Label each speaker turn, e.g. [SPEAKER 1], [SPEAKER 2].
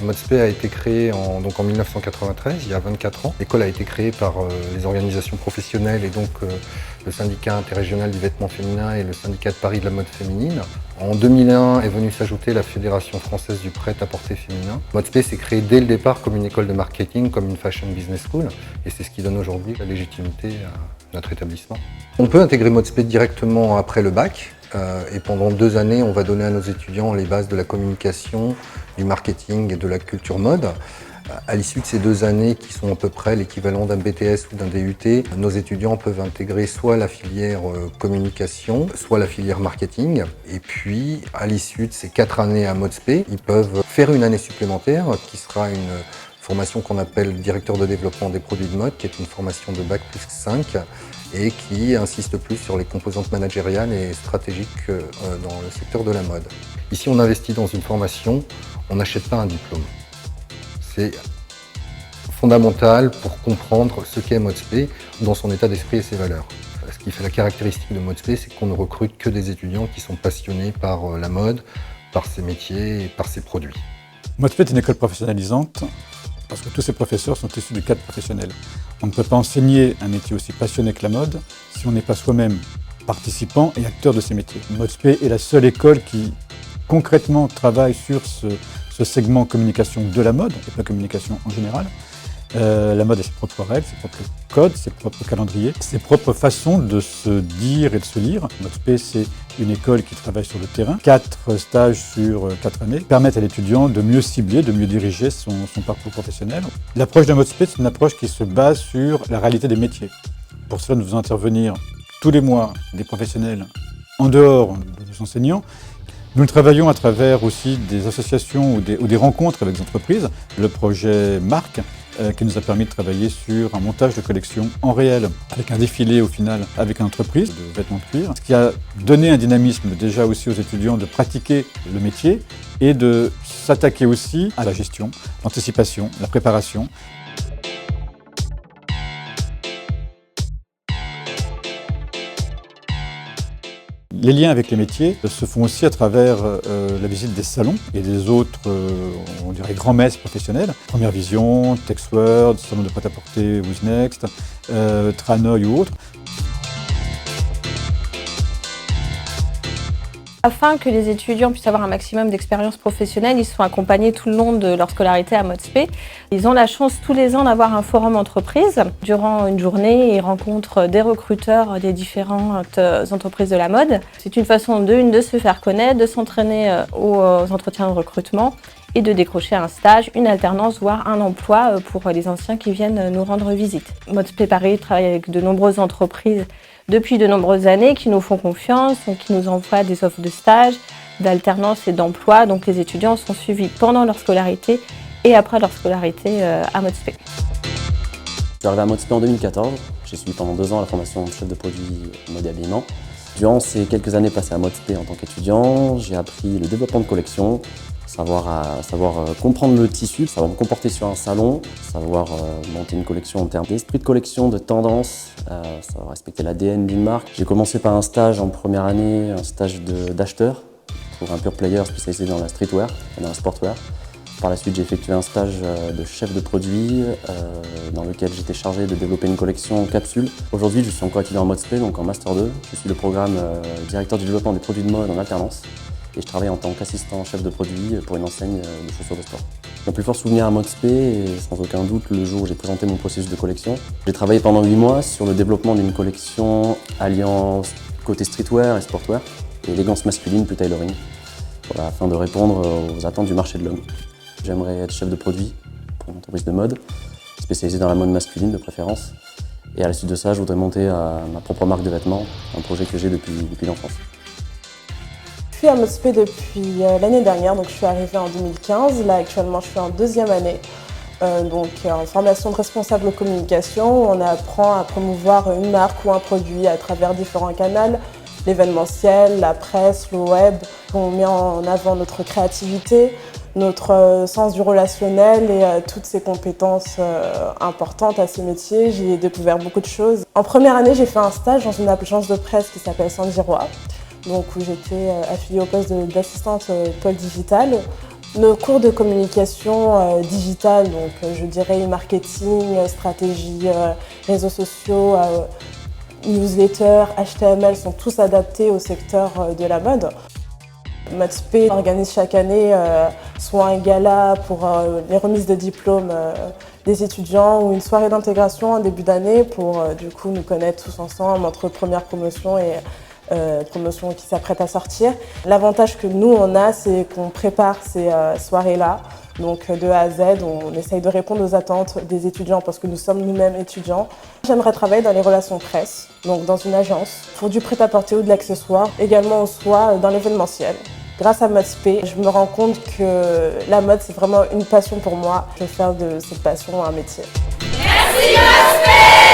[SPEAKER 1] ModSP a été créé en 1993, il y a 24 ans. L'école a été créée par les organisations professionnelles et donc le syndicat interrégional du vêtement féminin et le syndicat de Paris de la mode féminine. En 2001 est venue s'ajouter la Fédération française du prêt-à-porter féminin. ModSP s'est créé dès le départ comme une école de marketing, comme une fashion business school, et c'est ce qui donne aujourd'hui la légitimité à notre établissement. On peut intégrer ModSP directement après le bac. Et pendant 2 années, on va donner à nos étudiants les bases de la communication, du marketing et de la culture mode. À l'issue de ces 2 années, qui sont à peu près l'équivalent d'un BTS ou d'un DUT, nos étudiants peuvent intégrer soit la filière communication, soit la filière marketing. Et puis, à l'issue de ces 4 années à ModSP, ils peuvent faire une année supplémentaire qui sera une formation qu'on appelle directeur de développement des produits de mode, qui est une formation de bac plus 5 et qui insiste plus sur les composantes managériales et stratégiques dans le secteur de la mode. Ici, on investit dans une formation, on n'achète pas un diplôme. C'est fondamental pour comprendre ce qu'est ModSP dans son état d'esprit et ses valeurs. Ce qui fait la caractéristique de ModSP, c'est qu'on ne recrute que des étudiants qui sont passionnés par la mode, par ses métiers et par ses produits.
[SPEAKER 2] ModSP est une école professionnalisante parce que tous ces professeurs sont issus du cadre professionnel. On ne peut pas enseigner un métier aussi passionné que la mode si on n'est pas soi-même participant et acteur de ces métiers. ModSP est la seule école qui concrètement travaille sur ce segment communication de la mode et pas communication en général. La mode a ses propres règles, ses propres codes, ses propres calendriers, ses propres façons de se dire et de se lire. ModSP, c'est une école qui travaille sur le terrain. 4 stages sur 4 années permettent à l'étudiant de mieux cibler, de mieux diriger son parcours professionnel. L'approche de ModSP, c'est une approche qui se base sur la réalité des métiers. Pour cela, nous faisons intervenir tous les mois des professionnels en dehors de nos enseignants. Nous travaillons à travers aussi des associations ou des rencontres avec des entreprises. Le projet Marque, qui nous a permis de travailler sur un montage de collection en réel, avec un défilé au final avec une entreprise de vêtements de cuir, ce qui a donné un dynamisme déjà aussi aux étudiants de pratiquer le métier et de s'attaquer aussi à la gestion, l'anticipation, la préparation. Les liens avec les métiers se font aussi à travers la visite des salons et des autres, on dirait, grands messes professionnels. Première Vision, Texworld, Salon de prêt-à-porter Who's Next, Tranoï ou autres.
[SPEAKER 3] Afin que les étudiants puissent avoir un maximum d'expérience professionnelle, ils sont accompagnés tout le long de leur scolarité à ModSP. Ils ont la chance tous les ans d'avoir un forum entreprise. Durant une journée, ils rencontrent des recruteurs des différentes entreprises de la mode. C'est une façon de se faire connaître, de s'entraîner aux entretiens de recrutement et de décrocher un stage, une alternance, voire un emploi pour les anciens qui viennent nous rendre visite. ModSP Paris travaille avec de nombreuses entreprises depuis de nombreuses années qui nous font confiance, qui nous envoient des offres de stage, d'alternance et d'emploi. Donc les étudiants sont suivis pendant leur scolarité et après leur scolarité à ModSP.
[SPEAKER 4] Je suis arrivé à ModSP en 2014. J'ai suivi pendant 2 ans la formation de chef de produit mode et habillement. Durant ces quelques années passées à ModSP en tant qu'étudiant, j'ai appris le développement de collection, savoir comprendre le tissu, savoir me comporter sur un salon, savoir monter une collection en termes d'esprit de collection, de tendance, savoir respecter l'ADN d'une marque. J'ai commencé par un stage en première année, un stage d'acheteur pour un pure player spécialisé dans la streetwear et dans la sportwear. Par la suite, j'ai effectué un stage de chef de produit dans lequel j'étais chargé de développer une collection en capsule. Aujourd'hui, je suis encore étudiant en ModSP, donc en Master 2. Je suis le programme directeur du développement des produits de mode en alternance. Et je travaille en tant qu'assistant chef de produit pour une enseigne de chaussures de sport. Mon plus fort souvenir à ModSP est sans aucun doute le jour où j'ai présenté mon processus de collection. J'ai travaillé pendant 8 mois sur le développement d'une collection alliant côté streetwear et sportwear et élégance masculine plus tailoring, voilà, afin de répondre aux attentes du marché de l'homme. J'aimerais être chef de produit pour une entreprise de mode, spécialisée dans la mode masculine de préférence. Et à la suite de ça, je voudrais monter ma propre marque de vêtements, un projet que j'ai depuis l'enfance.
[SPEAKER 5] Je suis à ModSP depuis l'année dernière, donc je suis arrivée en 2015. Là actuellement je suis en 2e année, en formation de responsable communication. On apprend à promouvoir une marque ou un produit à travers différents canaux, l'événementiel, la presse, le web. On met en avant notre créativité, notre sens du relationnel et toutes ces compétences importantes à ce métier. J'ai découvert beaucoup de choses. En première année, j'ai fait un stage dans une agence de presse qui s'appelle Sandy Roy, où j'étais affiliée au poste d'assistante pôle digital. Nos cours de communication digitale, donc je dirais marketing, stratégie, réseaux sociaux, newsletters, HTML, sont tous adaptés au secteur de la mode. ModSP organise chaque année soit un gala pour les remises de diplômes des étudiants ou une soirée d'intégration en début d'année pour du coup nous connaître tous ensemble entre première promotion et promotion qui s'apprête à sortir. L'avantage que nous on a, c'est qu'on prépare ces soirées-là. Donc de A à Z, on essaye de répondre aux attentes des étudiants parce que nous sommes nous-mêmes étudiants. J'aimerais travailler dans les relations presse, donc dans une agence, pour du prêt-à-porter ou de l'accessoire, également soit dans l'événementiel. Grâce à ModSP, je me rends compte que la mode, c'est vraiment une passion pour moi. Je vais faire de cette passion un métier.
[SPEAKER 6] Merci ModSP!